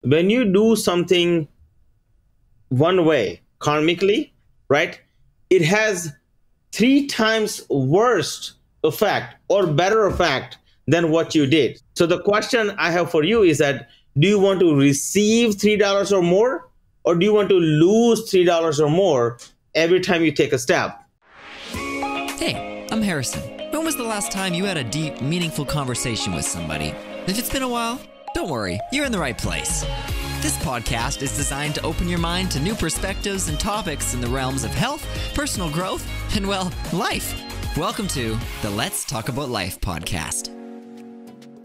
when you do something one way karmically, right, it has three times worse effect or better effect than what you did. So the question I have for you is that, do you want to receive $3 or more, or do you want to lose $3 or more every time you take a step? Hey, I'm Harrison. When was the last time you had a deep, meaningful conversation with somebody? If it's been a while, don't worry, you're in the right place. This podcast is designed to open your mind to new perspectives and topics in the realms of health, personal growth, and, well, life. Welcome to the Let's Talk About Life podcast.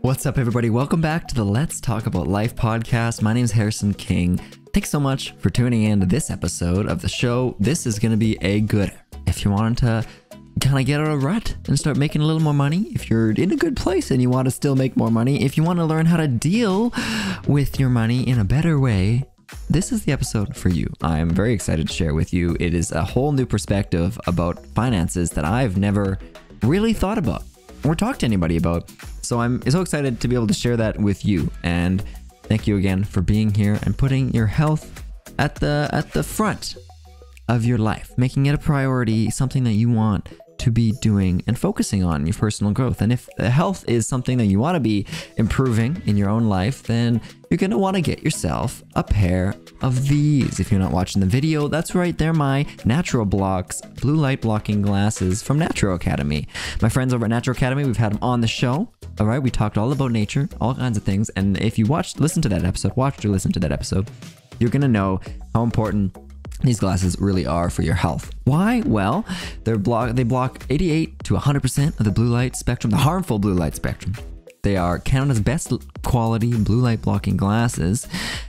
What's up, everybody? Welcome back to the Let's Talk About Life podcast. My name is Harrison King. Thanks so much for tuning in to this episode of the show. This is going to be a good, if you want to kind of get out of a rut and start making a little more money, if you're in a good place and you want to still make more money, if you want to learn how to deal with your money in a better way, this is the episode for you. I'm very excited to share with you. It is a whole new perspective about finances that I've never really thought about or talked to anybody about. So I'm so excited to be able to share that with you. And thank you again for being here and putting your health at the front of your life, making it a priority, something that you want to be doing and focusing on your personal growth. And if health is something that you want to be improving in your own life, then you're going to want to get yourself a pair of these. If you're not watching the video, that's right, they're my Natural Blocks blue light blocking glasses from Natural Academy. My friends over at Natural Academy, we've had them on the show. All right, we talked all about nature, all kinds of things. And if you watched or listened to that episode, you're going to know how important these glasses really are for your health. Why? Well, they block 88 to 100% of the blue light spectrum, the harmful blue light spectrum. They are Canada's best quality blue light blocking glasses,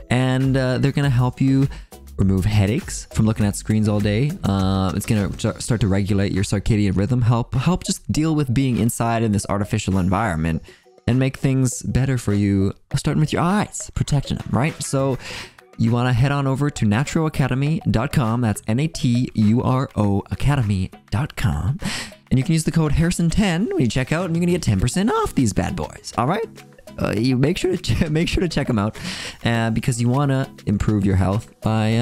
and they're going to help you remove headaches from looking at screens all day. It's going to start to regulate your circadian rhythm, help just deal with being inside in this artificial environment, and make things better for you, starting with your eyes, protecting them, right? So you want to head on over to naturalacademy.com. That's Naturo academy.com. And you can use the code Harrison10 when you check out, and you're going to get 10% off these bad boys. All right? You make sure to check them out because you want to improve your health by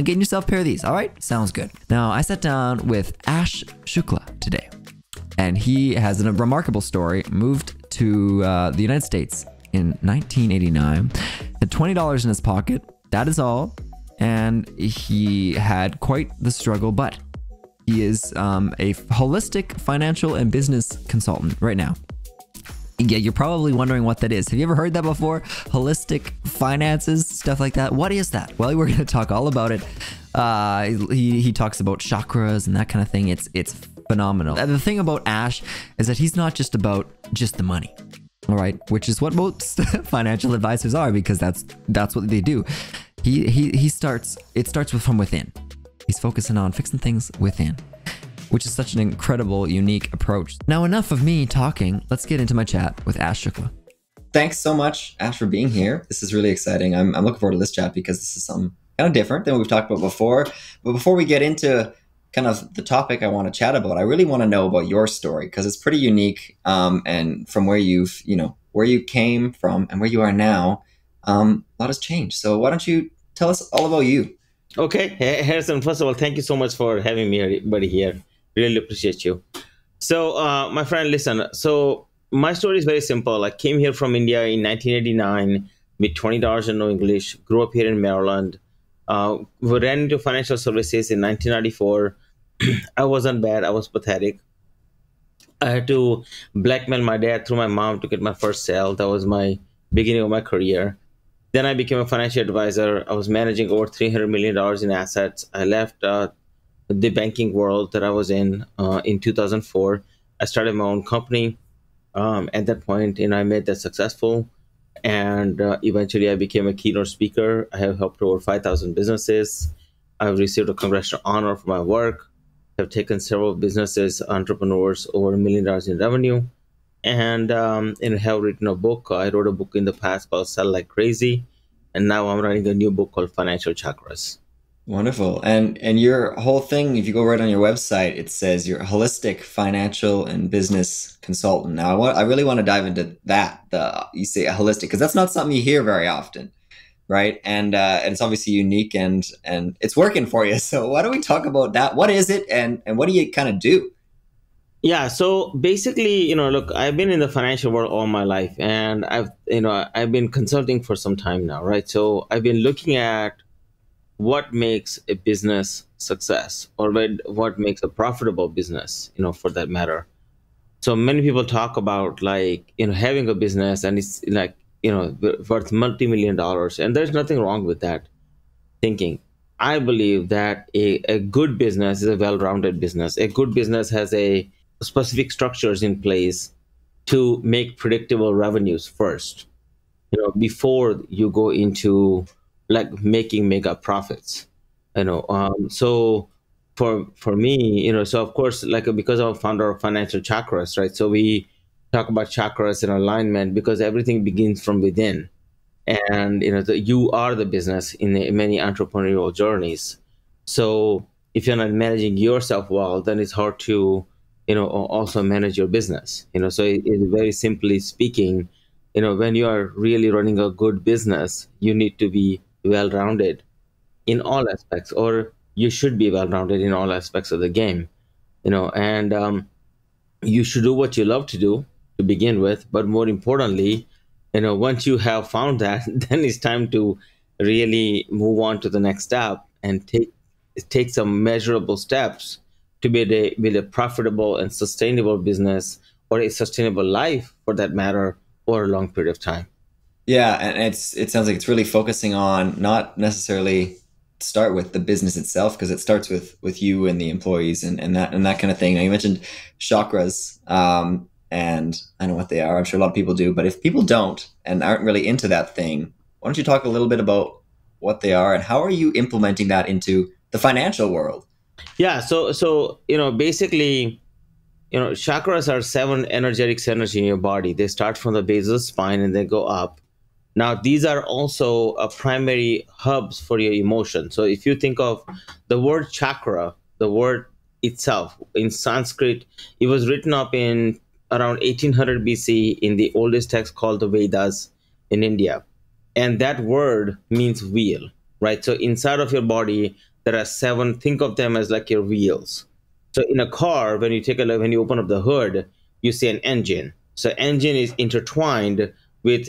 getting yourself a pair of these. All right? Sounds good. Now, I sat down with Ash Shukla today, and he has a remarkable story. Moved to the United States in 1989, had $20 in his pocket. That is all. And he had quite the struggle, but he is a holistic financial and business consultant right now. Yeah, you're probably wondering what that is. Have you ever heard that before? Holistic finances, stuff like that. What is that? Well, we're going to talk all about it. He talks about chakras and that kind of thing. It's phenomenal. The thing about Ash is that he's not just about just the money. All right, which is what most financial advisors are, because that's what they do. It starts with from within. He's focusing on fixing things within, which is such an incredible, unique approach. Now, enough of me talking. Let's get into my chat with Ash Shukla. Thanks so much, Ash, for being here. This is really exciting. I'm looking forward to this chat because this is something kind of different than what we've talked about before. But before we get into kind of the topic I want to chat about, I really want to know about your story because it's pretty unique. And from where where you came from and where you are now, a lot has changed. So why don't you tell us all about you? Okay, Harrison, first of all, thank you so much for having me, everybody here. Really appreciate you. So, my friend, listen. So my story is very simple. I came here from India in 1989 with $20 and no English, grew up here in Maryland. We ran into financial services in 1994. I wasn't bad. I was pathetic. I had to blackmail my dad through my mom to get my first sale. That was my beginning of my career. Then I became a financial advisor. I was managing over $300 million in assets. I left the banking world that I was in 2004. I started my own company. At that point, I made that successful. And eventually I became a keynote speaker. I have helped over 5,000 businesses. I've received a congressional honor for my work. I've taken several businesses, entrepreneurs, over $1 million in revenue. And have written a book. I wrote a book in the past called Sell Like Crazy. And now I'm writing a new book called Financial Chakras. Wonderful. And your whole thing, if you go right on your website, it says you're a holistic financial and business consultant. Now, I really want to dive into that. You say a holistic, because that's not something you hear very often. right? And it's obviously unique and it's working for you. So why don't we talk about that? What is it, and what do you kind of do? Yeah, so basically, look, I've been in the financial world all my life, and I've been consulting for some time now, right? So I've been looking at what makes a business success, or what makes a profitable business, for that matter. So many people talk about, like, having a business, and it's like, worth multi-million dollars, and there's nothing wrong with that thinking. I believe that a good business is a well-rounded business. A good business has a specific structures in place to make predictable revenues first, before you go into, like, making mega profits. So for me, so of course, like, because I'm a founder of Financial Chakras, right? So we talk about chakras and alignment because everything begins from within, and you are the business in many entrepreneurial journeys. So if you're not managing yourself well, then it's hard to also manage your business. So very simply speaking, when you are really running a good business, you need to be well rounded in all aspects, or you should be well rounded in all aspects of the game. And you should do what you love to do to begin with, but more importantly, once you have found that, then it's time to really move on to the next step and take some measurable steps to build a profitable and sustainable business, or a sustainable life for that matter, over a long period of time. Yeah, and it sounds like it's really focusing on not necessarily start with the business itself, because it starts with you and the employees and that kind of thing. Now, you mentioned chakras, and I know what they are. I'm sure a lot of people do, but if people don't and aren't really into that thing, why don't you talk a little bit about what they are and how are you implementing that into the financial world? Yeah, so basically, chakras are seven energetic centers in your body. They start from the base of the spine and they go up. Now, these are also primary hubs for your emotion. So if you think of the word chakra, the word itself in Sanskrit, it was written up in around 1800 BC in the oldest text called the Vedas in India. And that word means wheel, right? So inside of your body, there are seven, think of them as like your wheels. So in a car, when you take a look, when you open up the hood, you see an engine. So engine is intertwined with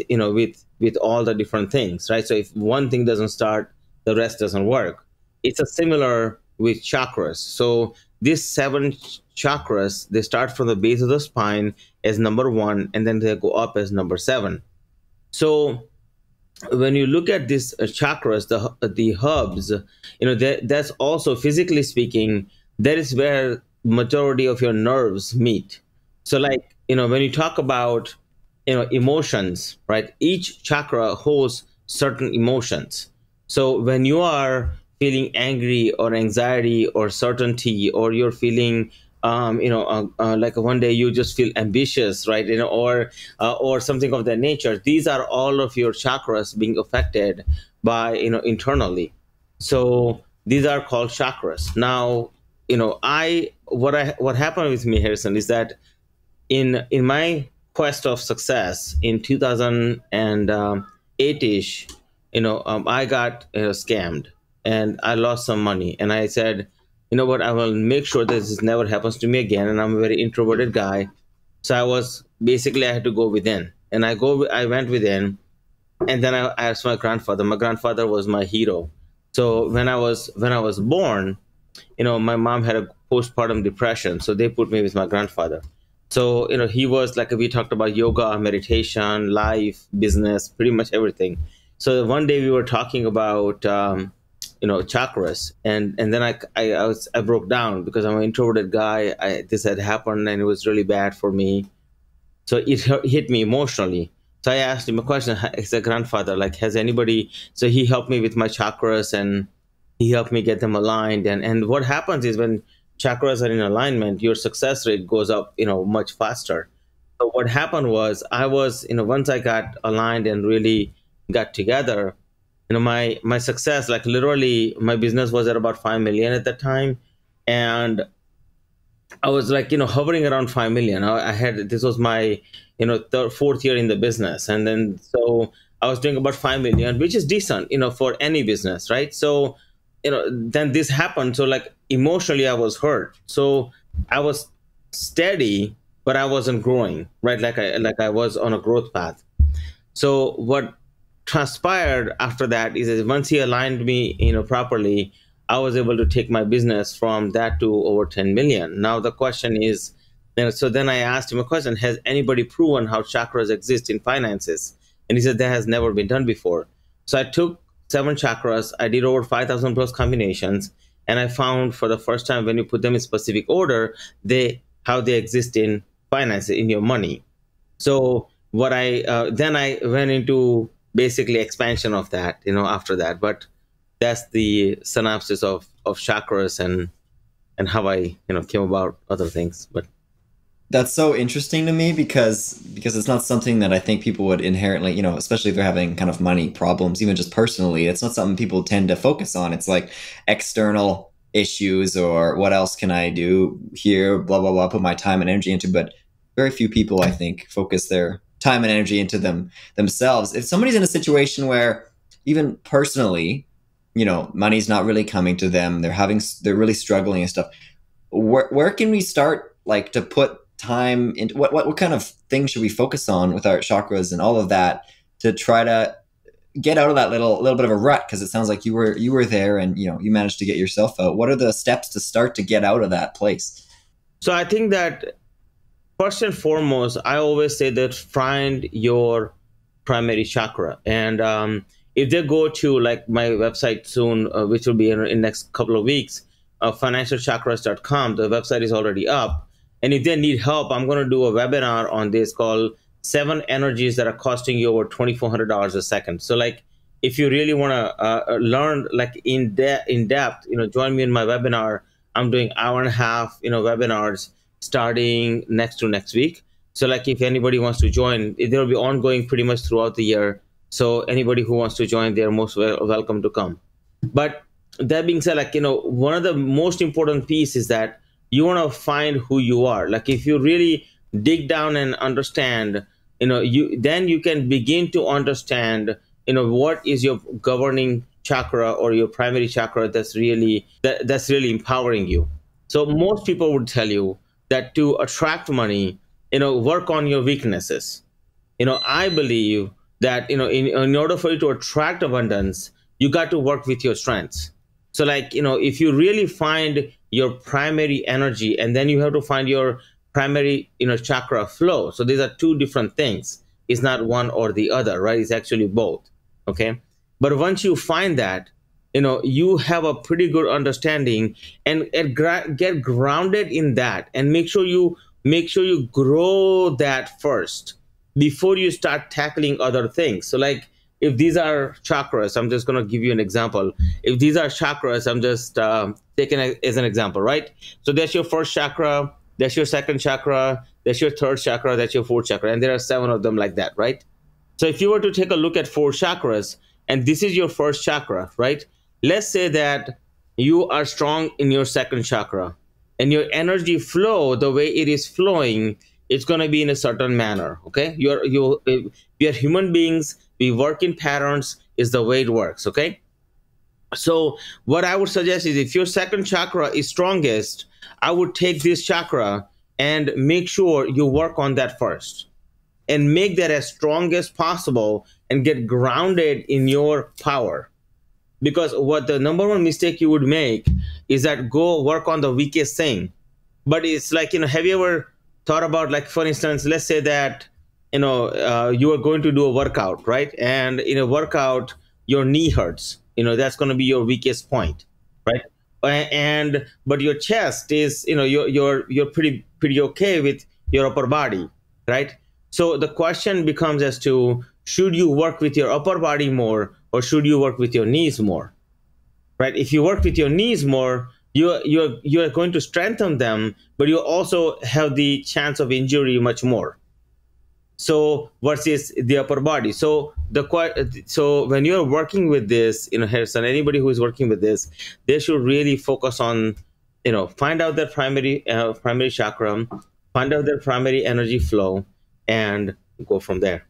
with all the different things, right? So if one thing doesn't start, the rest doesn't work. It's a similar with chakras. So these seven chakras, they start from the base of the spine as number one, and then they go up as number seven. So when you look at these chakras, the hubs, that's also, physically speaking, that is where majority of your nerves meet. So, like, when you talk about emotions, right? Each chakra holds certain emotions. So when you are feeling angry or anxiety or certainty, or you're feeling like one day you just feel ambitious, right? Or something of that nature. These are all of your chakras being affected by internally. So these are called chakras. Now, what happened with me, Harrison, is that in my quest of success in 2008ish, I got scammed, and I lost some money, and I said, you know what, I will make sure that this never happens to me again. And I'm a very introverted guy, so I had to go within, and I went within, and then I asked my grandfather. My grandfather was my hero. So when I was born, my mom had a postpartum depression, so they put me with my grandfather. So he was like, we talked about yoga, meditation, life, business, pretty much everything. So one day we were talking about chakras, and then I broke down because I'm an introverted guy. This had happened and it was really bad for me. So it hit me emotionally. So I asked him a question. I said, grandfather, like, has anybody? So he helped me with my chakras, and he helped me get them aligned. And what happens is, when chakras are in alignment, your success rate goes up, much faster. So what happened was, once I got aligned and really got together, my success, like, literally, my business was at about 5 million at that time. And I was like, hovering around 5 million. I had, this was my, fourth year in the business. And then, so I was doing about 5 million, which is decent, for any business, right? So, then this happened. So like emotionally, I was hurt. So I was steady, but I wasn't growing, right? Like I was on a growth path. So what transpired after that is that once he aligned me, properly, I was able to take my business from that to over 10 million. Now the question is, so then I asked him a question: has anybody proven how chakras exist in finances? And he said that has never been done before. So I took 7 chakras, I did over 5,000 plus combinations, and I found for the first time when you put them in specific order, how they exist in finances, in your money. So what I then I went into basically expansion of that, after that. But that's the synopsis of chakras and how I came about other things. But That's so interesting to me because it's not something that I think people would inherently, especially if they're having kind of money problems, even just personally. It's not something people tend to focus on. It's like external issues or what else can I do here, blah blah blah, put my time and energy into. But very few people, I think, focus their time and energy into themselves. If somebody's in a situation where even personally, money's not really coming to them, they're really struggling and stuff. Where can we start, like, to put time into what kind of things should we focus on with our chakras and all of that to try to get out of that little bit of a rut? Because it sounds like you were there and you managed to get yourself out. What are the steps to start to get out of that place? so I think that first and foremost, I always say that find your primary chakra. And if they go to like my website soon, which will be in next couple of weeks, financialchakras.com, the website is already up. And if they need help, I'm going to do a webinar on this called 7 energies that are costing you over $2,400 a second. So like, if you really want to learn like in depth, join me in my webinar. I'm doing hour and a half, webinars starting next week. So like, if anybody wants to join, there will be ongoing pretty much throughout the year. So anybody who wants to join, they're most welcome to come. But that being said, like, one of the most important pieces is that you want to find who you are. Like, if you really dig down and understand, then you can begin to understand, what is your governing chakra or your primary chakra that's really empowering you. So most people would tell you that to attract money, work on your weaknesses. I believe that, in order for you to attract abundance, you got to work with your strengths. So like, if you really find your primary energy, and then you have to find your primary, chakra flow. So these are two different things. It's not one or the other, right? It's actually both. Okay. But once you find that, you have a pretty good understanding and get grounded in that, and make sure you grow that first before you start tackling other things. So like, if these are chakras, I'm just going to give you an example. If these are chakras, I'm just taking as an example, right? So that's your first chakra, that's your second chakra, that's your third chakra, that's your fourth chakra. And there are 7 of them like that, right? So if you were to take a look at 4 chakras, and this is your first chakra, right? Let's say that you are strong in your second chakra, and your energy flow, the way it is flowing, it's going to be in a certain manner, okay? We are human beings. We work in patterns, is the way it works, okay? So what I would suggest is, if your second chakra is strongest, I would take this chakra and make sure you work on that first and make that as strong as possible and get grounded in your power. Because what the number one mistake you would make is that go work on the weakest thing. But it's like, have you ever thought about, like, for instance, let's say that, you are going to do a workout, right? And in a workout, your knee hurts. That's going to be your weakest point, right? But your chest is, you're pretty okay with your upper body, right? So the question becomes as to, should you work with your upper body more, or should you work with your knees more, right? If you work with your knees more, you're going to strengthen them, but you also have the chance of injury much more. So versus the upper body. So when you're working with this, Harrison, anybody who is working with this, they should really focus on, find out their primary chakra, find out their primary energy flow, and go from there.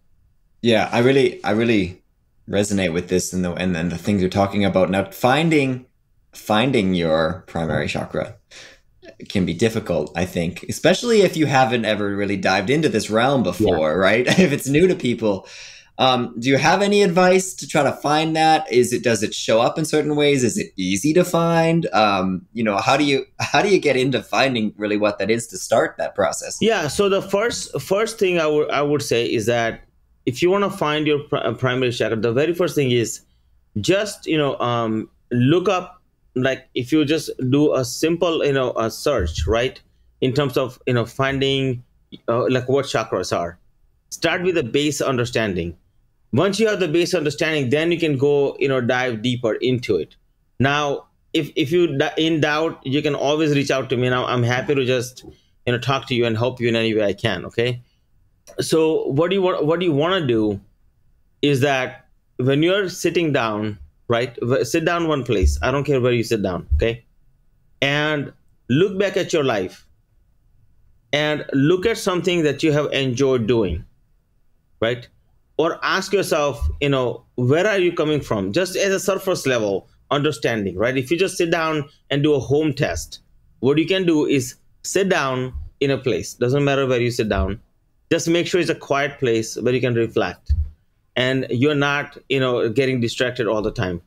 Yeah, I really resonate with this and the things you're talking about. Now, finding your primary chakra can be difficult, I think, especially if you haven't ever really dived into this realm Yeah. before, right? If it's new to people. Do you have any advice to try to find that? Does it show up in certain ways? Is it easy to find? How do you get into finding really what that is to start that process? Yeah. So the first thing I would say is that if you want to find your primary chakra, the very first thing is just look up, like if you just do a simple a search, right, in terms of finding like what chakras are. Start with a base understanding. Once you have the base understanding, then you can go dive deeper into it. Now if you in doubt, you can always reach out to me, and I'm happy to just talk to you and help you in any way I can. Okay. So what do you want to do is that when you're sitting down, right, sit down one place. I don't care where you sit down. Okay. And look back at your life and look at something that you have enjoyed doing, right? Or ask yourself, where are you coming from? Just as a surface level understanding, right? If you just sit down and do a home test, what you can do is sit down in a place. Doesn't matter where you sit down. Just make sure it's a quiet place where you can reflect and you're not, getting distracted all the time.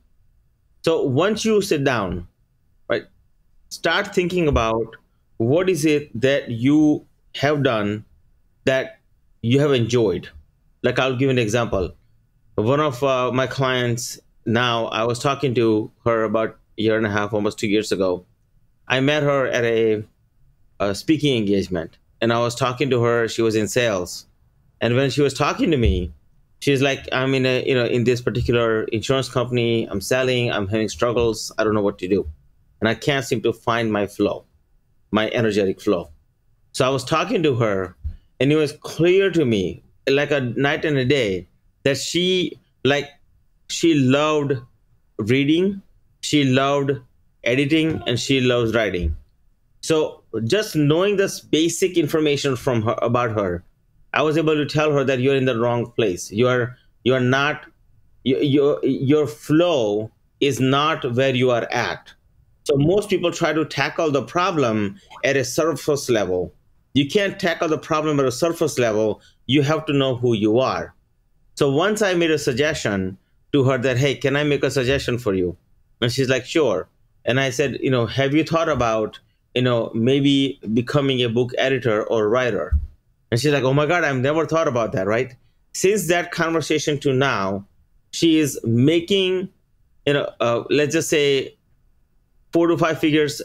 So once you sit down, right, start thinking about what is it that you have done that you have enjoyed. Like I'll give an example. One of my clients now, I was talking to her about a year and a half, almost 2 years ago. I met her at a speaking engagement, and I was talking to her. She was in sales, and when she was talking to me, she's like, "I'm in a in this particular insurance company. I'm selling. I'm having struggles. I don't know what to do, and I can't seem to find my flow, my energetic flow." So I was talking to her, and it was clear to me, like a night and a day, that like she loved reading, she loved editing, and she loves writing. So just knowing this basic information from her about her, I was able to tell her that you're in the wrong place. You are not, your flow is not where you are at. So most people try to tackle the problem at a surface level. You can't tackle the problem at a surface level. You have to know who you are. So once I made a suggestion to her that, hey, can I make a suggestion for you? And she's like, sure. And I said, have you thought about, maybe becoming a book editor or writer? And she's like, oh my God, I've never thought about that, right? Since that conversation to now, she is making, let's just say 4 to 5 figures,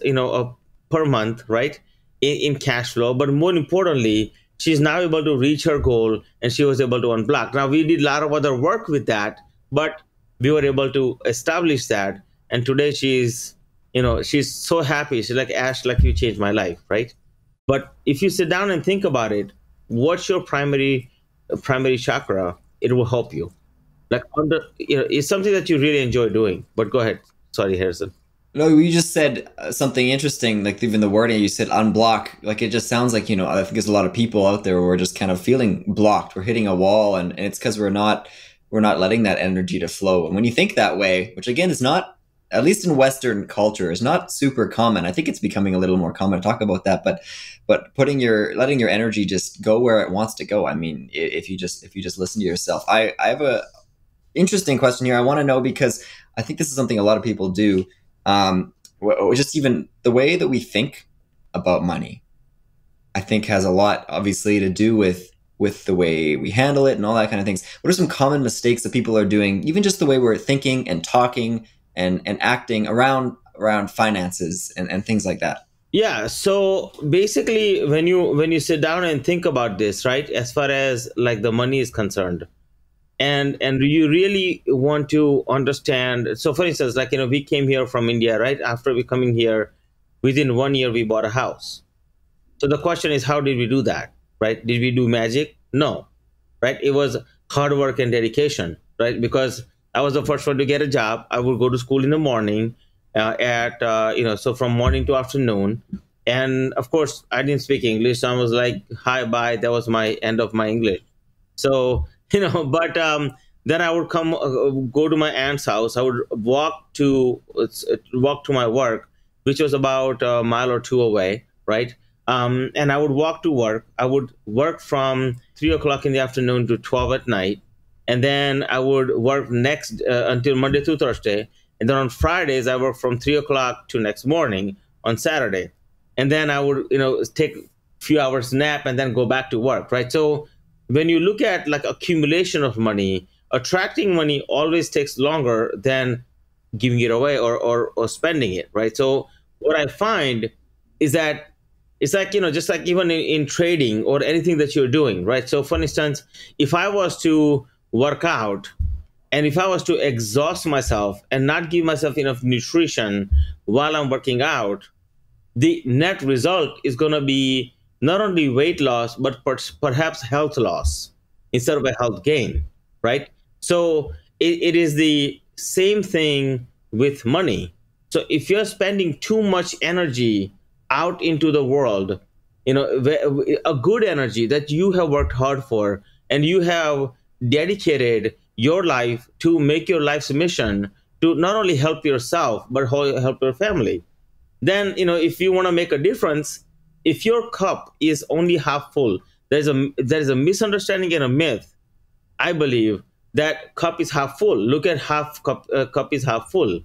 per month, right, in cash flow. But more importantly, she's now able to reach her goal, and she was able to unblock. Now we did a lot of other work with that, but we were able to establish that. And today she's so happy. She's like, Ash, like you changed my life, right? But if you sit down and think about it, what's your primary chakra? It will help you. Like it's something that you really enjoy doing. But go ahead. Sorry, Harrison. No, you just said something interesting, like even the wording you said unblock. Like it just sounds like, I think there's a lot of people out there who are just kind of feeling blocked. We're hitting a wall, and it's because we're not letting that energy to flow. And when you think that way, which again is not, at least in Western culture, is not super common. I think it's becoming a little more common to talk about that, but letting your energy just go where it wants to go. I mean, if you just listen to yourself. I have a interesting question here. I want to know, because I think this is something a lot of people do. Just even the way that we think about money, I think has a lot, obviously, to do with the way we handle it and all that kind of things. What are some common mistakes that people are doing, even just the way we're thinking and talking and acting around finances and things like that? Yeah. So basically, when you sit down and think about this, right, as far as like the money is concerned, and you really want to understand. So for instance, like we came here from India, right? After we coming here, within 1 year we bought a house. So the question is, how did we do that, right? Did we do magic? No, right? It was hard work and dedication, right? Because I was the first one to get a job. I would go to school in the morning, at so from morning to afternoon. And of course I didn't speak English, so I was like, hi, bye, that was my end of my English. So But then I would go to my aunt's house. I would walk to my work, which was about a mile or two away, right? And I would walk to work. I would work from 3 o'clock in the afternoon to 12 at night, and then I would work next until Monday through Thursday, and then on Fridays I work from 3 o'clock to next morning on Saturday, and then I would take a few hours nap and then go back to work, right? So when you look at like accumulation of money, attracting money always takes longer than giving it away or spending it, right? So what I find is that it's like, just like even in trading or anything that you're doing, right? So for instance, if I was to work out and if I was to exhaust myself and not give myself enough nutrition while I'm working out, the net result is going to be not only weight loss, but perhaps health loss instead of a health gain, right? So it is the same thing with money. So if you're spending too much energy out into the world, a good energy that you have worked hard for and you have dedicated your life to make your life's mission to not only help yourself, but help your family, then if you want to make a difference, if your cup is only half full, there's a misunderstanding and a myth, I believe, that cup is half full. Look at cup is half full.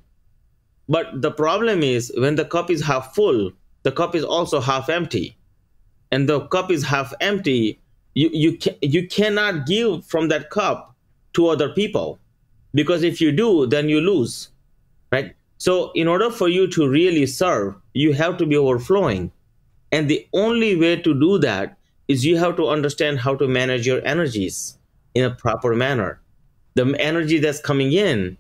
But the problem is when the cup is half full, the cup is also half empty. And the cup is half empty, you cannot give from that cup to other people, because if you do, then you lose, right? So in order for you to really serve, you have to be overflowing. And the only way to do that is you have to understand how to manage your energies in a proper manner. The energy that's coming in,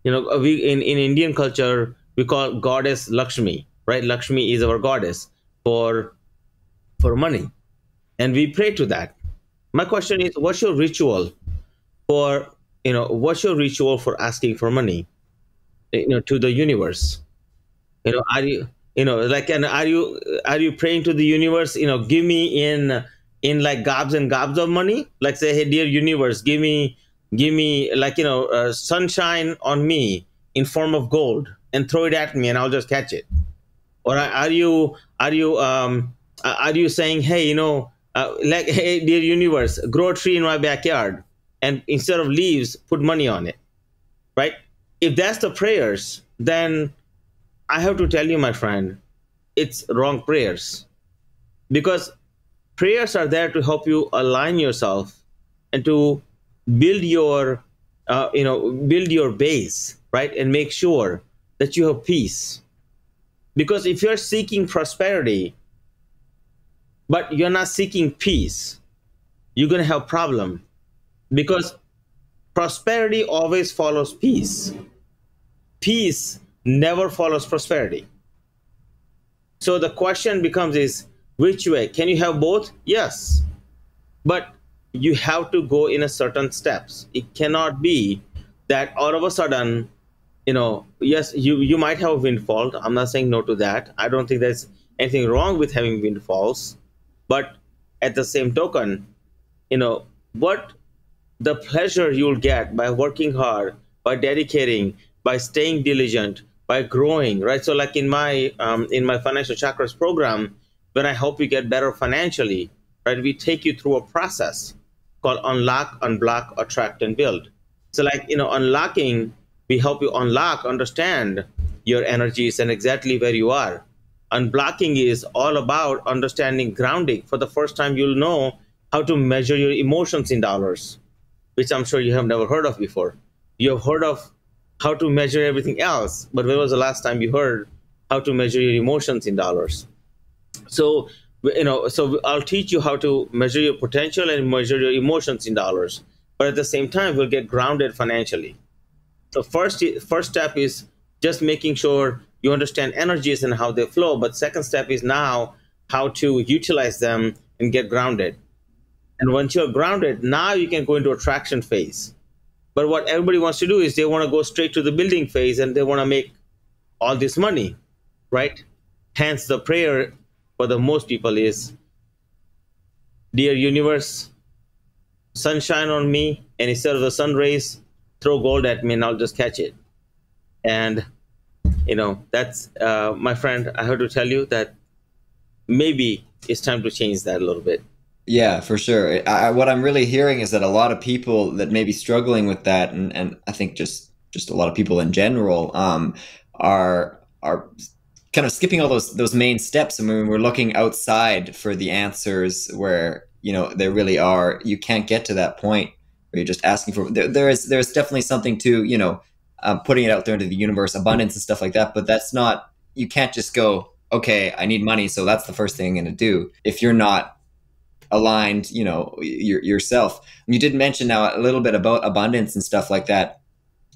we in Indian culture, we call goddess Lakshmi, right? Lakshmi is our goddess for money. And we pray to that. My question is, for, what's your ritual for asking for money, to the universe? Are you like, and are you praying to the universe, give me in like gobs and gobs of money, like say, hey dear universe, give me like, sunshine on me in form of gold and throw it at me and I'll just catch it? Or are you saying, hey, like, hey dear universe, grow a tree in my backyard and instead of leaves put money on it, right? If that's the prayers, then I have to tell you, my friend, it's wrong prayers, because prayers are there to help you align yourself and to build your base, right, and make sure that you have peace. Because if you're seeking prosperity but you're not seeking peace, you're going to have problem, because prosperity always follows peace. Peace never follows prosperity. So the question becomes is, which way? Can you have both? Yes. But you have to go in a certain steps. It cannot be that all of a sudden, yes, you might have a windfall. I'm not saying no to that. I don't think there's anything wrong with having windfalls. But at the same token, what the pleasure you'll get by working hard, by dedicating, by staying diligent, by growing, right? So like in my financial chakras program, when I help you get better financially, right, we take you through a process called unlock, unblock, attract, and build. So like, unlocking, we help you unlock, understand your energies and exactly where you are. Unblocking is all about understanding grounding. For the first time, you'll know how to measure your emotions in dollars, which I'm sure you have never heard of before. You have heard of how to measure everything else, but when was the last time you heard how to measure your emotions in dollars? So, so I'll teach you how to measure your potential and measure your emotions in dollars. But at the same time, we'll get grounded financially. So first step is just making sure you understand energies and how they flow. But second step is now how to utilize them and get grounded. And once you're grounded, now you can go into attraction phase. But what everybody wants to do is they want to go straight to the building phase and they want to make all this money, right? Hence the prayer for the most people is, dear universe, sunshine on me, and instead of the sun rays, throw gold at me and I'll just catch it. And that's my friend, I have to tell you that maybe it's time to change that a little bit. Yeah, for sure. What I'm really hearing is that a lot of people that may be struggling with that, and I think just a lot of people in general, are kind of skipping all those main steps. And when we're looking outside for the answers, where there really are, you can't get to that point where you're just asking for. There's definitely something to putting it out there into the universe, abundance and stuff like that. But that's not. You can't just go, okay, I need money, so that's the first thing I'm going to do. If you're not aligned, yourself. You did mention now a little bit about abundance and stuff like that.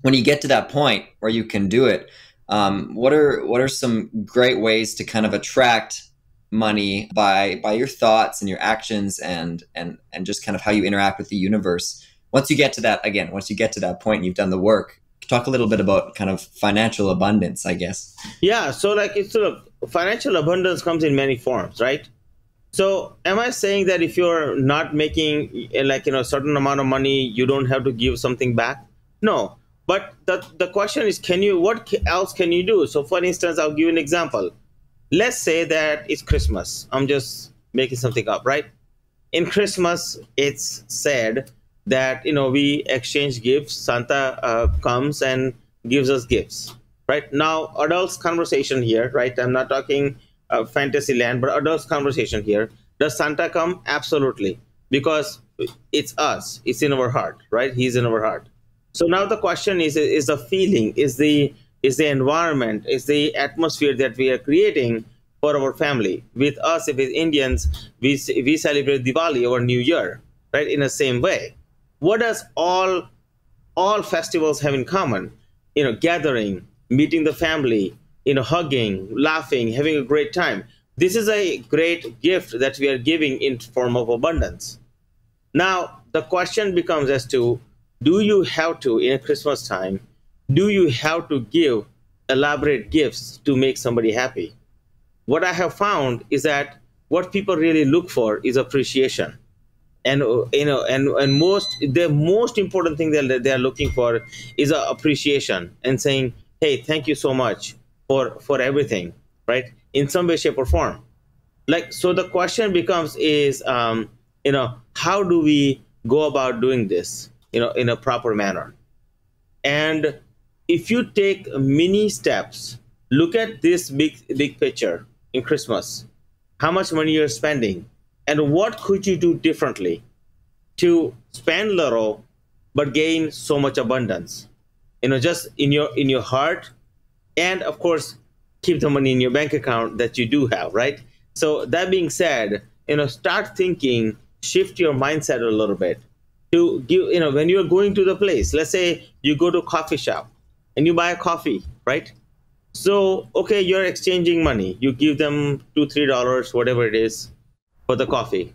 When you get to that point where you can do it, what are some great ways to kind of attract money by your thoughts and your actions and just kind of how you interact with the universe? Once you get to that point and you've done the work, talk a little bit about kind of financial abundance, I guess. Yeah. So financial abundance comes in many forms, right? So am I saying that if you're not making a certain amount of money, you don't have to give something back? No. But the question is, what else can you do? So for instance, I'll give you an example. Let's say that it's Christmas. I'm just making something up, right? In Christmas, it's said that, we exchange gifts. Santa comes and gives us gifts, right? Now, adults conversation here, right? I'm not talking fantasy land, but adults conversation here. Does Santa come? Absolutely. Because it's us. It's in our heart, right? He's in our heart. So now the question is the feeling, is the environment, is the atmosphere that we are creating for our family. With us, if it's Indians, we celebrate Diwali, our New Year, right? In the same way. What does all festivals have in common? Gathering, meeting the family, hugging, laughing, having a great time. This is a great gift that we are giving in form of abundance. Now, the question becomes as to, do you have to, in a Christmas time, do you have to give elaborate gifts to make somebody happy? What I have found is that what people really look for is appreciation. And the most important thing that they are looking for is appreciation and saying, hey, thank you so much for everything, right? In some way, shape, or form. So the question becomes is, how do we go about doing this, in a proper manner? And if you take mini steps, look at this big picture in Christmas, how much money you're spending, and what could you do differently to spend little but gain so much abundance, just in your heart, and of course keep the money in your bank account that you do have, right? So that being said, start thinking, shift your mindset a little bit to give, when you're going to the place, let's say you go to a coffee shop and you buy a coffee, right? So, okay, you're exchanging money. You give them $2-3, whatever it is, for the coffee,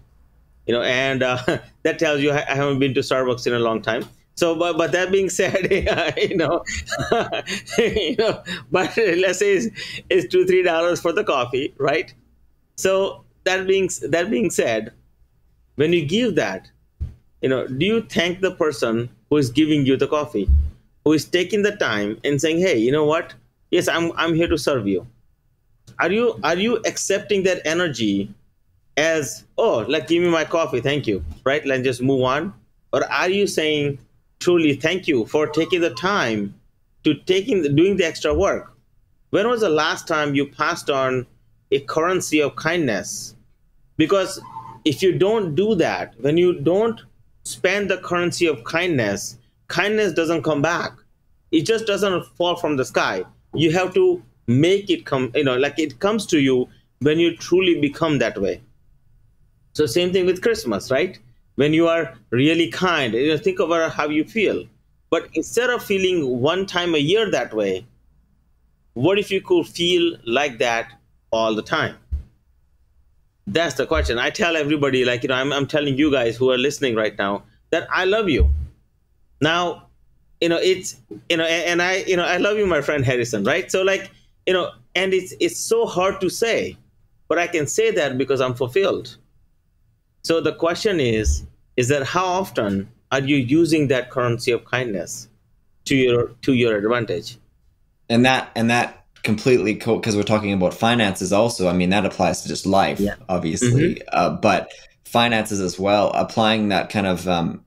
and that tells you I haven't been to Starbucks in a long time. So, but that being said, but let's say it's $2-3 for the coffee, right? So that being said, when you give that, do you thank the person who is giving you the coffee, who is taking the time and saying, hey, you know what? Yes, I'm here to serve you. Are you accepting that energy as, oh, give me my coffee, thank you, right? Let's just move on. Or are you saying, truly, thank you for taking the time to doing the extra work? When was the last time you passed on a currency of kindness? Because if you don't do that, when you don't spend the currency of kindness doesn't come back. It just doesn't fall from the sky. You have to make it come, it comes to you when you truly become that way. So same thing with Christmas, right? When you are really kind, think about how you feel. But instead of feeling one time a year that way, what if you could feel like that all the time? That's the question. I tell everybody, I'm telling you guys who are listening right now that I love you. Now, it's, and I love you, my friend Harrison, right? So and it's so hard to say, but I can say that because I'm fulfilled. So the question is, is that how often are you using that currency of kindness to your advantage? And that completely cool, because we're talking about finances also. I mean, that applies to just life, Yeah. Hmm. obviously, but finances as well. Applying that kind of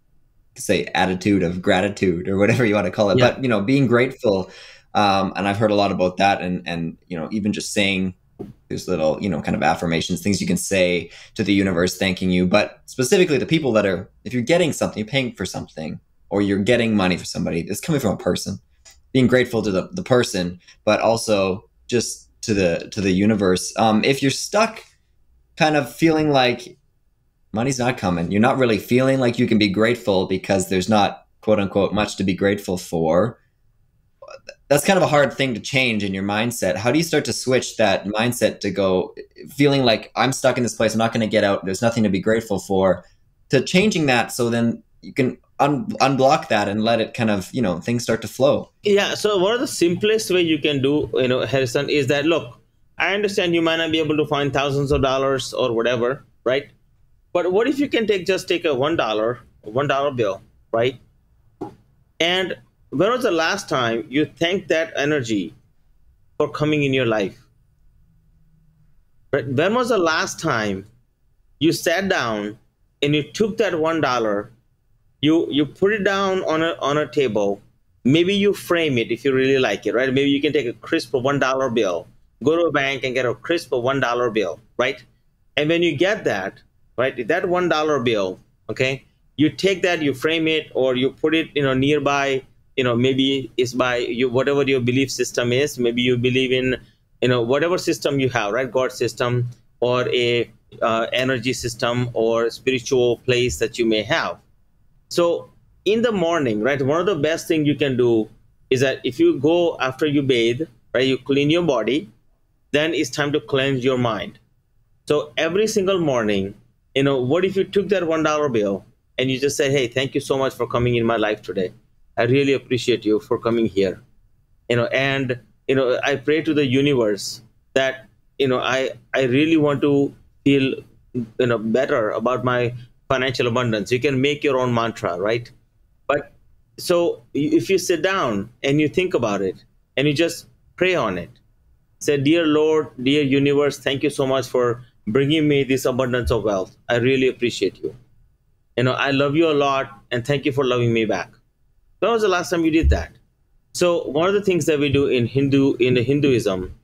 say attitude of gratitude or whatever you want to call it, Yeah. but being grateful. And I've heard a lot about that, and even just saying there's little kind of affirmations, things you can say to the universe thanking you, but specifically the people that are, if you're getting something, you're paying for something, or you're getting money for somebody, it's coming from a person, being grateful to the person, but also just to the universe. If you're stuck kind of feeling like money's not coming, you're not really feeling like you can be grateful because there's not, quote unquote, much to be grateful for. That's kind of a hard thing to change in your mindset. How do you start to switch that mindset to go feeling like I'm stuck in this place, I'm not going to get out, there's nothing to be grateful for, to changing that so then you can unblock that and let it kind of, things start to flow? Yeah. So one of the simplest way you can do, Harrison, is that look, I understand you might not be able to find thousands of dollars or whatever, right? But what if you can take a $1 bill, right? And when was the last time you thanked that energy for coming in your life? Right? When was the last time you sat down and you took that $1, you put it down on a table, maybe you frame it if you really like it, right? Maybe you can take a crisp $1 bill, go to a bank and get a crisp $1 bill, right? And when you get that, right, that $1 bill, okay, you take that, you frame it, or you put it, nearby, maybe it's by you, whatever your belief system is. Maybe you believe in, whatever system you have, right, God system, or a energy system, or spiritual place that you may have. So in the morning, right, one of the best thing you can do is that if you go after you bathe, right, you clean your body, then it's time to cleanse your mind. So every single morning, what if you took that $1 bill and you just said, "Hey, thank you so much for coming in my life today. I really appreciate you for coming here." And I pray to the universe that I really want to feel better about my financial abundance. You can make your own mantra, right? But so if you sit down and you think about it and you just pray on it, say, "Dear Lord, dear universe, thank you so much for bringing me this abundance of wealth. I really appreciate you. I love you a lot, and thank you for loving me back." When was the last time you did that? So one of the things that we do in the Hinduism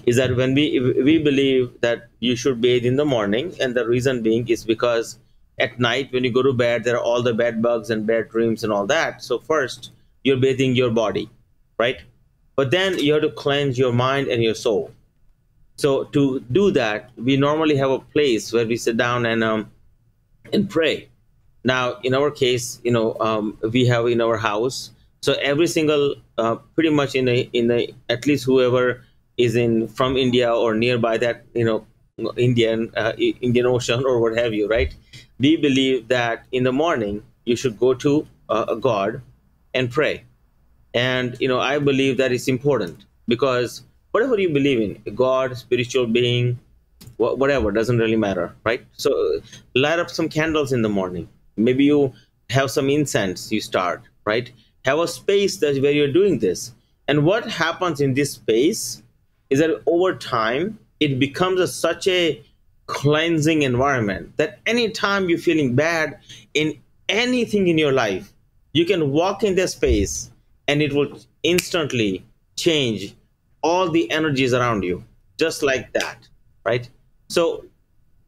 is that when we believe that you should bathe in the morning, and the reason being is because at night when you go to bed, there are all the bed bugs and bad dreams and all that. So first you're bathing your body, right? But then you have to cleanse your mind and your soul. So to do that, we normally have a place where we sit down and pray. Now, in our case, we have in our house. So every single, pretty much in the at least whoever is in from India or nearby that Indian Ocean or what have you, right? We believe that in the morning you should go to a God and pray. And I believe that is important because whatever you believe in, God, spiritual being, whatever, doesn't really matter, right? So light up some candles in the morning. Maybe you have some incense, you start, right? Have a space that where you're doing this. And what happens in this space is that over time it becomes such a cleansing environment that anytime you're feeling bad in anything in your life, you can walk in this space and it will instantly change all the energies around you, just like that, right? So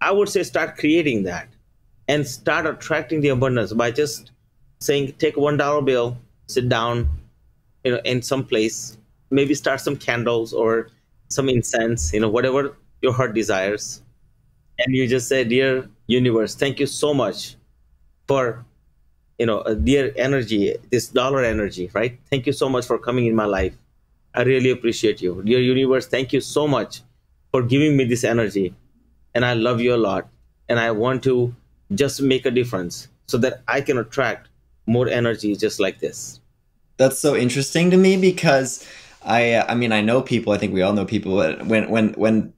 I would say start creating that and start attracting the abundance by just saying, take a $1 bill, sit down, in some place, maybe start some candles or some incense, whatever your heart desires, and you just say, "Dear universe, thank you so much for a dear energy, this dollar energy, right? Thank you so much for coming in my life. I really appreciate you. Dear universe, thank you so much for giving me this energy. And I love you a lot. And I want to just make a difference so that I can attract more energy just like this." That's so interesting to me because I mean, I know people, I think we all know people, when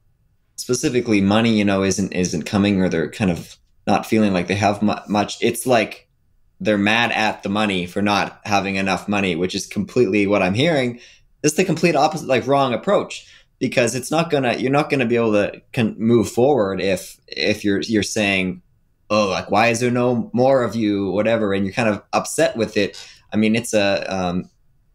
specifically money, isn't coming, or they're kind of not feeling like they have much. It's like they're mad at the money for not having enough money, which is completely what I'm hearing. It's the complete opposite, like wrong approach, because you're not gonna be able to move forward if you're saying, oh, like, why is there no more of you, whatever, and you're kind of upset with it. I mean, it's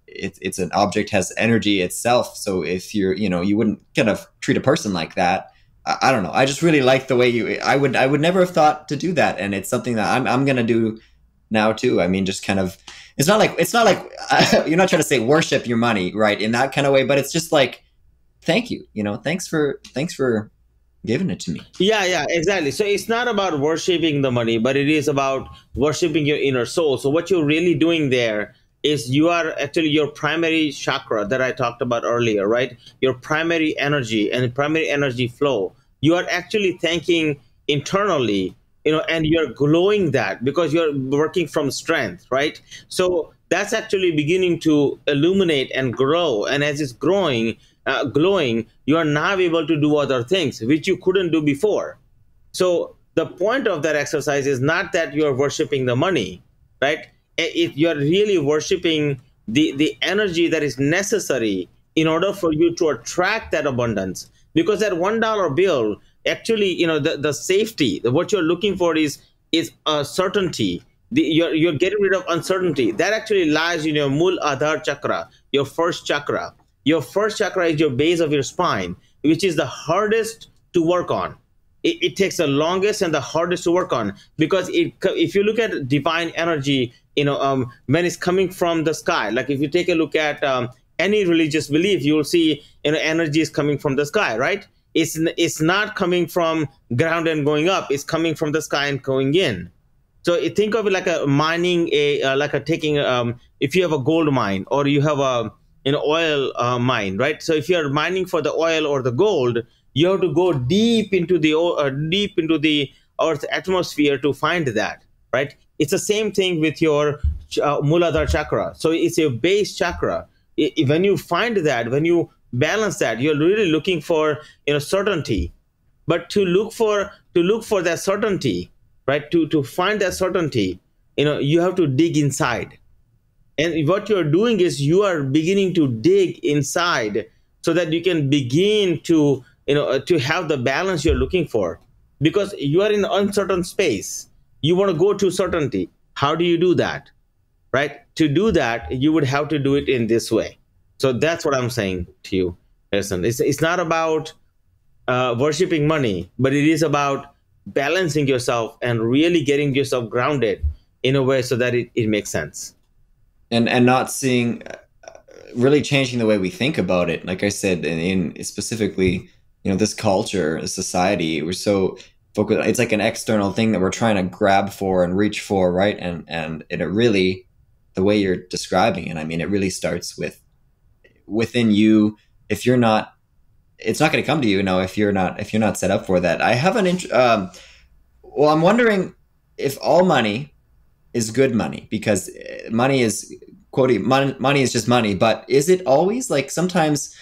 it's an object, has energy itself. So if you wouldn't kind of treat a person like that. I don't know. I just really like the way I would never have thought to do that. And it's something that I'm going to do now too. I mean, just kind of, it's not like you're not trying to say worship your money, right, in that kind of way, but it's just like, thank you, thanks for giving it to me. Yeah, exactly. So it's not about worshiping the money, but it is about worshiping your inner soul. So what you're really doing there is you are actually your primary chakra that I talked about earlier, right? Your primary energy and primary energy flow. You are actually thanking internally, and you're glowing that because you're working from strength, right? So that's actually beginning to illuminate and grow. And as it's glowing, you are now able to do other things which you couldn't do before. So the point of that exercise is not that you're worshiping the money, right? If you're really worshiping the energy that is necessary in order for you to attract that abundance. Because that $1 bill, actually, the safety, what you're looking for is certainty. You're getting rid of uncertainty. That actually lies in your Mul Adhar chakra, your first chakra. Your first chakra is your base of your spine, which is the hardest to work on. It takes the longest and the hardest to work on, because if you look at divine energy, when it's coming from the sky, like if you take a look at any religious belief, you will see energy is coming from the sky, right? It's not coming from ground and going up. It's coming from the sky and going in. So think of it like a mining, if you have a gold mine or you have an oil mine, right? So if you are mining for the oil or the gold, you have to go deep into the Earth's atmosphere to find that, right? It's the same thing with your Muladhara chakra. So it's your base chakra. When you find that, when you balance that, you're really looking for certainty. But to look for that certainty, right? To find that certainty, you have to dig inside. And what you're doing is you are beginning to dig inside so that you can begin to have the balance you're looking for, because you are in an uncertain space. You want to go to certainty. How do you do that? Right? To do that, you would have to do it in this way. So that's what I'm saying to you, Harrison. It's not about worshiping money, but it is about balancing yourself and really getting yourself grounded in a way so that it makes sense. And not seeing, really changing the way we think about it. Like I said, in specifically, this culture, this society, we're so focused. It's like an external thing that we're trying to grab for and reach for, right? And it really, the way you're describing it, I mean, it really starts within you. If you're not, it's not going to come to you, if you're not set up for that. I have well, I'm wondering if all money is good money, because money is money is just money, but is it always? Like sometimes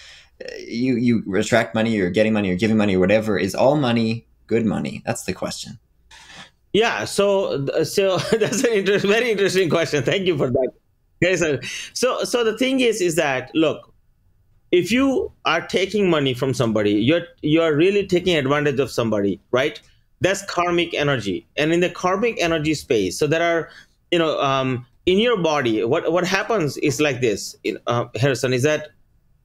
you attract money, you're getting money, you're giving money, or whatever. Is all money good money? That's the question. Yeah, so that's a very interesting question. Thank you for that. Okay, so the thing is that, look, if you are taking money from somebody, you're really taking advantage of somebody, right? That's karmic energy. And in the karmic energy space, so there are, in your body, what happens is like this, Harrison, is that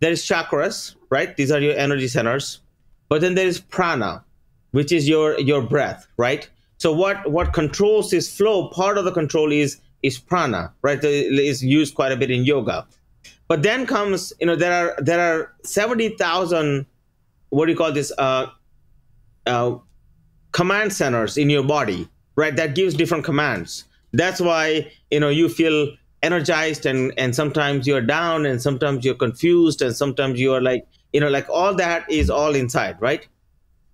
there is chakras, right? These are your energy centers. But then there is prana, which is your breath, right? So what controls this flow, part of the control is prana, right? It is used quite a bit in yoga. But then comes, there are 70,000, what do you call this, command centers in your body, right? That gives different commands. That's why, you feel energized and sometimes you're down and sometimes you're confused and sometimes you're like, like all that is all inside, right?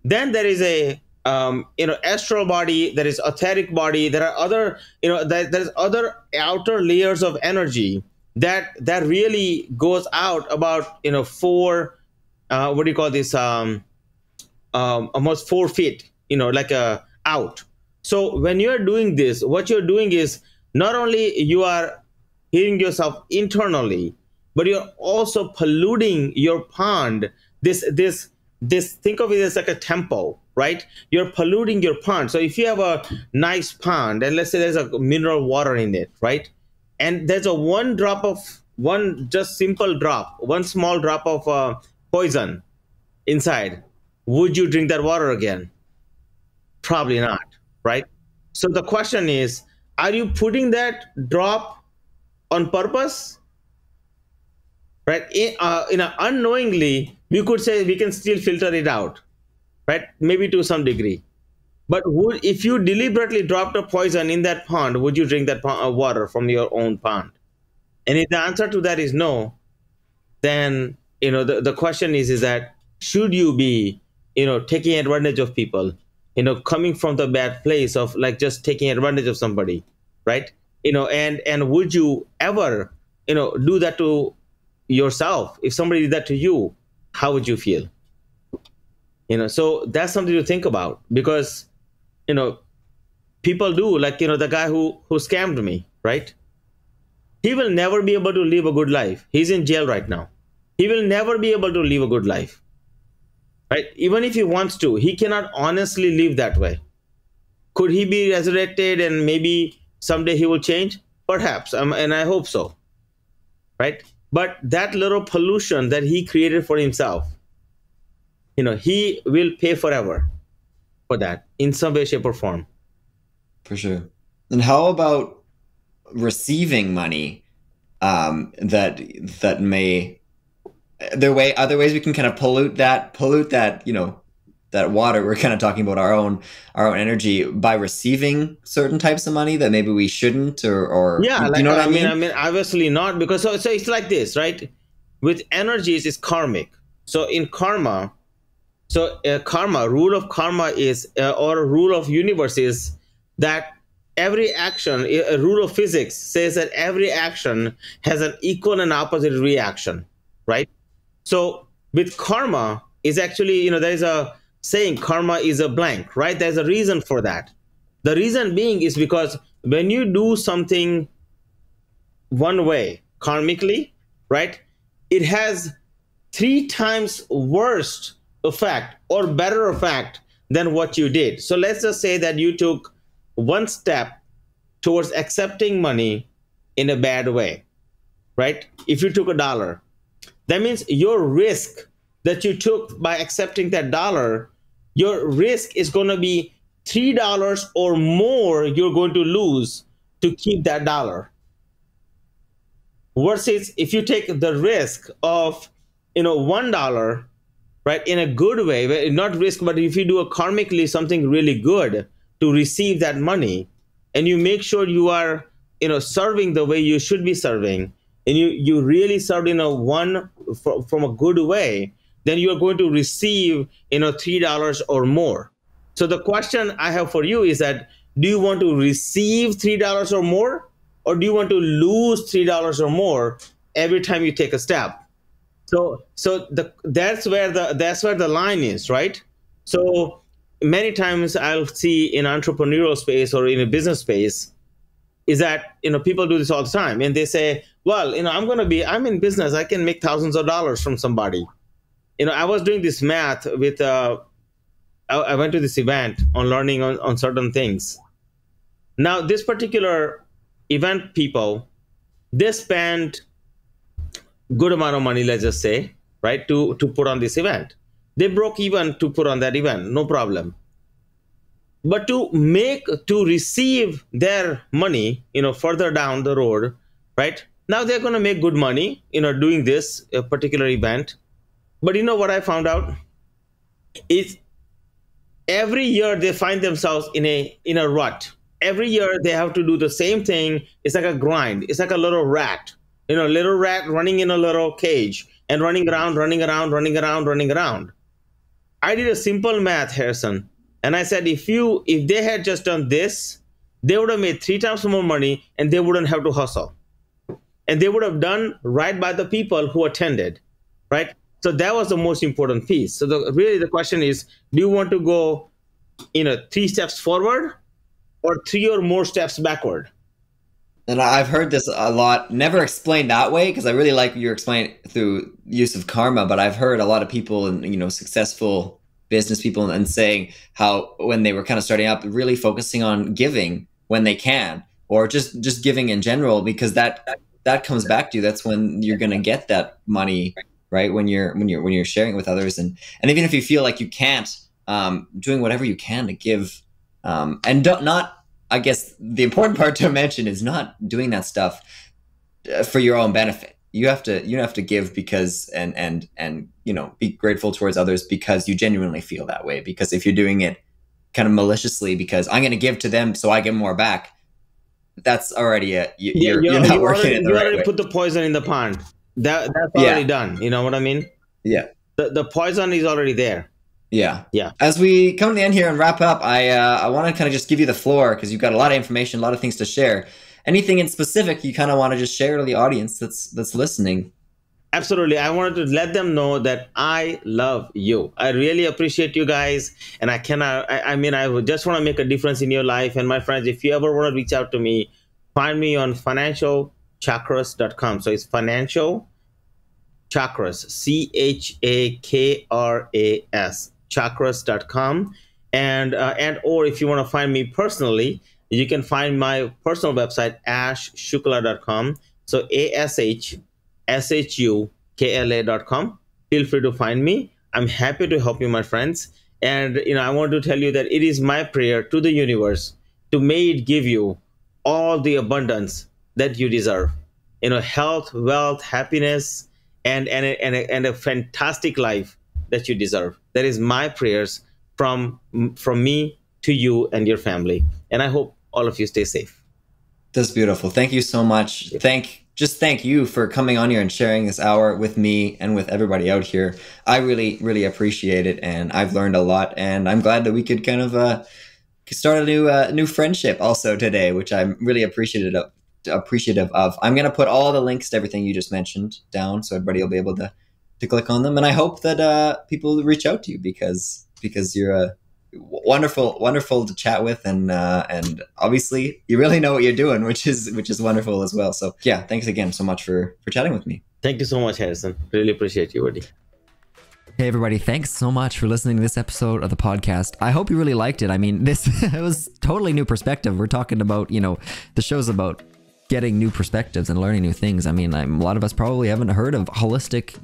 Then there is a, astral body, there is etheric body, there are other, there's other outer layers of energy that really goes out about, 4, what do you call this, almost 4 feet, like a out. So when you are doing this, what you're doing is not only you are healing yourself internally, but you're also polluting your pond. This think of it as like a temple, right? You're polluting your pond. So if you have a nice pond, and let's say there's a mineral water in it, right? And there's a one just simple drop, one small drop of poison inside. Would you drink that water again? Probably not, right? So the question is, are you putting that drop on purpose, right? Unknowingly, we could say we can still filter it out, right? Maybe to some degree. But if you deliberately dropped a poison in that pond, would you drink that water from your own pond? And if the answer to that is no, then the question is that should you be taking advantage of people, coming from the bad place of like just taking advantage of somebody, right? And would you ever do that to yourself? If somebody did that to you, how would you feel? So that's something to think about, because people do, like the guy who scammed me, right? He will never be able to live a good life. He's in jail right now. He will never be able to live a good life, right? Even if he wants to, he cannot honestly live that way. Could he be resurrected and maybe someday he will change? Perhaps, and I hope so, right? But that little pollution that he created for himself, he will pay forever for that in some way, shape, or form. For sure. And how about receiving money? That may other ways we can kind of pollute that that water. We're kind of talking about our own energy by receiving certain types of money that maybe we shouldn't, or yeah, you know what I mean? I mean, obviously not, because so it's like this, right? With energies, it's karmic. So in karma, rule of karma is, or a rule of universe is that every action, a rule of physics says that every action has an equal and opposite reaction, right? So with karma is actually, there's a saying, karma is a blank, right? There's a reason for that. The reason being is because when you do something one way karmically, right, it has 3 times worse effect or better effect than what you did. So let's just say that you took one step towards accepting money in a bad way, right? If you took $1, that means your risk that you took by accepting that $1, your risk is going to be $3 or more you're going to lose to keep that $1. Versus if you take the risk of, $1, right, in a good way, not risk, but if you do a karmically something really good to receive that money, and you make sure you are, serving the way you should be serving, and you really served in from a good way, then you are going to receive, $3 or more. So the question I have for you is that, do you want to receive $3 or more, or do you want to lose $3 or more every time you take a step? So that's where the line is, right? So many times I'll see in entrepreneurial space or in a business space is that, people do this all the time, and they say, well, I'm in business, I can make thousands of dollars from somebody. I was doing this math with, I went to this event on learning on certain things. Now, this particular event people, they spend good amount of money, let's just say, right, to put on this event. They broke even to put on that event, no problem. But to receive their money, further down the road, right, now they're going to make good money, doing this particular event. But what I found out is every year they find themselves in a rut. Every year they have to do the same thing. It's like a grind. It's like a little rat, little rat running in a little cage and running around. I did a simple math, Harrison, and I said, if they had just done this, they would have made 3 times more money, and they wouldn't have to hustle, and they would have done right by the people who attended, right? So that was the most important piece. So really the question is, do you want to go 3 steps forward, or 3 or more steps backward. And I've heard this a lot, never explained that way, because I really like you're explaining through use of karma, but I've heard a lot of people and, successful business people and saying how when they were kind of starting up, really focusing on giving when they can, or just giving in general, because that comes back to you. That's when you're going to get that money, right? When you're sharing it with others. And even if you feel like you can't, doing whatever you can to give, and not, I guess the important part to mention is not doing that stuff for your own benefit. You have to give because and be grateful towards others because you genuinely feel that way. Because if you're doing it kind of maliciously because I'm going to give to them so I get more back, that's already you're not working it the right way. You already put the poison in the pond. That's already done. You know what I mean? Yeah. The poison is already there. Yeah. Yeah. As we come to the end here and wrap up, I want to kind of just give you the floor because you've got a lot of information, a lot of things to share. Anything in specific you kind of want to just share to the audience that's listening? Absolutely. I wanted to let them know that I love you. I really appreciate you guys. And I would just want to make a difference in your life. And my friends, if you ever want to reach out to me, find me on financialchakras.com. So it's financial chakras, CHAKRAS, chakras.com. And or if you want to find me personally, you can find my personal website, ashshukla.com. So ASHSHUKLA.com. Feel free to find me. I'm happy to help you, my friends. And I want to tell you that it is my prayer to the universe to may it give you all the abundance that you deserve. Health, wealth, happiness, and a fantastic life that you deserve. That is my prayers from me to you and your family. And I hope all of you stay safe. That's beautiful. Thank you so much. Thank you for coming on here and sharing this hour with me and with everybody out here. I really, really appreciate it. And I've learned a lot, and I'm glad that we could kind of start a new friendship also today, which I'm really appreciative of. I'm going to put all the links to everything you just mentioned down so everybody will be able to click on them. And I hope that people reach out to you because you're wonderful to chat with, and obviously you really know what you're doing, which is wonderful as well. So yeah, thanks again so much for chatting with me. Thank you so much, Harrison. Really appreciate you, buddy. Hey everybody, thanks so much for listening to this episode of the podcast. I hope you really liked it. I mean, it was totally new perspective. We're talking about, the show's about getting new perspectives and learning new things. I mean, a lot of us probably haven't heard of holistic,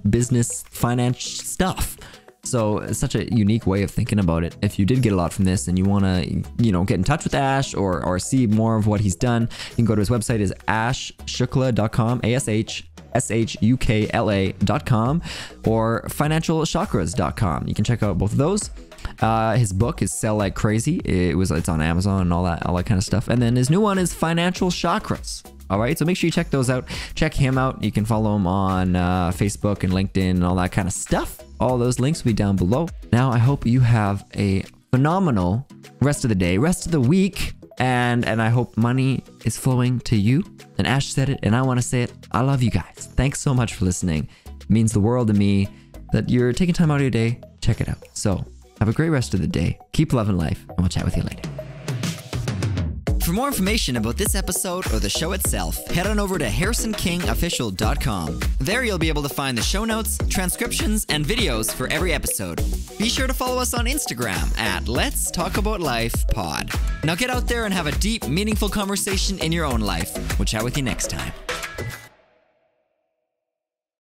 business, finance stuff. So it's such a unique way of thinking about it. If you did get a lot from this and you want to, get in touch with Ash or see more of what he's done, you can go to his website is ashshukla.com, ASHSHUKLA.com, or financialchakras.com. You can check out both of those. His book is Sell Like Crazy. It's on Amazon and all that kind of stuff. And then his new one is Financial Chakras. All right, so make sure you check those out. Check him out. You can follow him on Facebook and LinkedIn and all that kind of stuff. All those links will be down below. Now, I hope you have a phenomenal rest of the day, rest of the week, and I hope money is flowing to you. And Ash said it, and I want to say it. I love you guys. Thanks so much for listening. It means the world to me that you're taking time out of your day. Check it out. So have a great rest of the day. Keep loving life, and we'll chat with you later. For more information about this episode or the show itself, head on over to harrisonkingofficial.com. There you'll be able to find the show notes, transcriptions, and videos for every episode. Be sure to follow us on Instagram at Let's Talk About Life Pod. Now get out there and have a deep, meaningful conversation in your own life. We'll chat with you next time.